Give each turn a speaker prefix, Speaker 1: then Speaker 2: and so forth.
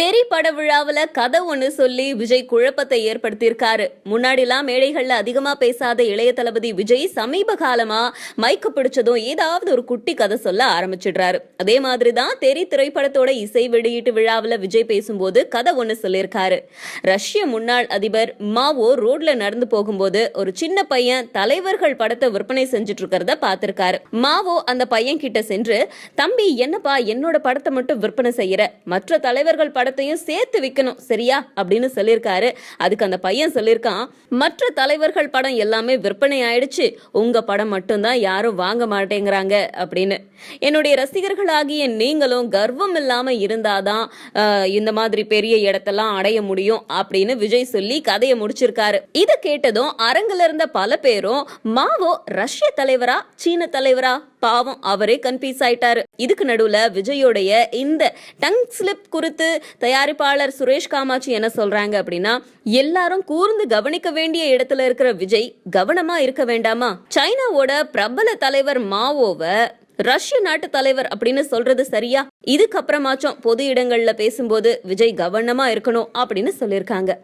Speaker 1: தெறி பட விழாவுல கதை ஒண்ணு சொல்லி விஜய் குழப்பத்தை ஏற்படுத்தியிருக்காரு. முன்னாடிலாம் மேடைகள்ல அதிகமா பேசாத இளைய தளபதி விஜய் சமீப காலமா மைக்கு பிடிச்சதும் ஏதாவது ஒரு குட்டி கதை சொல்ல ஆரம்பிச்சிடுறாரு. அதே மாதிரிதான் தெறி திரைப்படத்தோட இசை வெளியீட்டு விழாவுல விஜய் பேசும்போது கதை ஒண்ணு சொல்லியிருக்காரு. ரஷ்ய முன்னாள் அதிபர் மாவோ ரோட்ல நடந்து போகும்போது ஒரு சின்ன பையன் தலைவர்கள் படத்தை விற்பனை செஞ்சுட்டு இருக்கிறத பார்த்திருக்காரு. மாவோ அந்த பையன் கிட்ட சென்று, தம்பி என்னப்பா என்னோட படத்தை மட்டும் விற்பனை செய்யற, மற்ற தலைவர்கள் படத்தையும் சேர்த்து விற்கணும் சரியா அப்படின்னு சொல்லியிருக்காரு. அதுக்கு அந்த பையன் சொல்லியிருக்கான், மற்ற தலைவர்கள் படம் எல்லாமே விற்பனை ஆயிடுச்சு, உங்க படம் மட்டும்தான் யாரும் வாங்க மாட்டேங்கிறாங்க அப்படின்னு. என்னுடைய ரசிகர்களாகிய நீங்களும் கர்வம் இல்லாம இருந்தாதான் இந்த மாதிரி பெரிய இடத்தெல்லாம் அடைய முடியும் அப்படின்னு விஜய் சொல்லி கதையை முடிச்சிருக்காரு. இதை கேட்டதும் அரங்குல இருந்த பல பேரும், மாவோ ரஷ்ய தலைவரா சீன தலைவரா, பாவம் அவரே கன்ஃபியூஸ் ஆயிட்டாரு. இதுக்கு நடுவுல விஜயோடைய இந்த டங் ஸ்லிப் குறித்து தயாரிப்பாளர் சுரேஷ் காமாட்சி என்ன சொல்றாங்க அப்படின்னா, எல்லாரும் கூர்ந்து கவனிக்க வேண்டிய இடத்துல இருக்கிற விஜய் கவனமா இருக்க வேண்டாமா? சைனாவோட பிரபல தலைவர் மாவோவை ரஷ்ய நாட்டு தலைவர் அப்படின்னு சொல்றது சரியா? இதுக்கப்புறமாச்சும் பொது இடங்கள்ல பேசும்போது விஜய் கவனமா இருக்கணும் அப்படின்னு சொல்லியிருக்காங்க.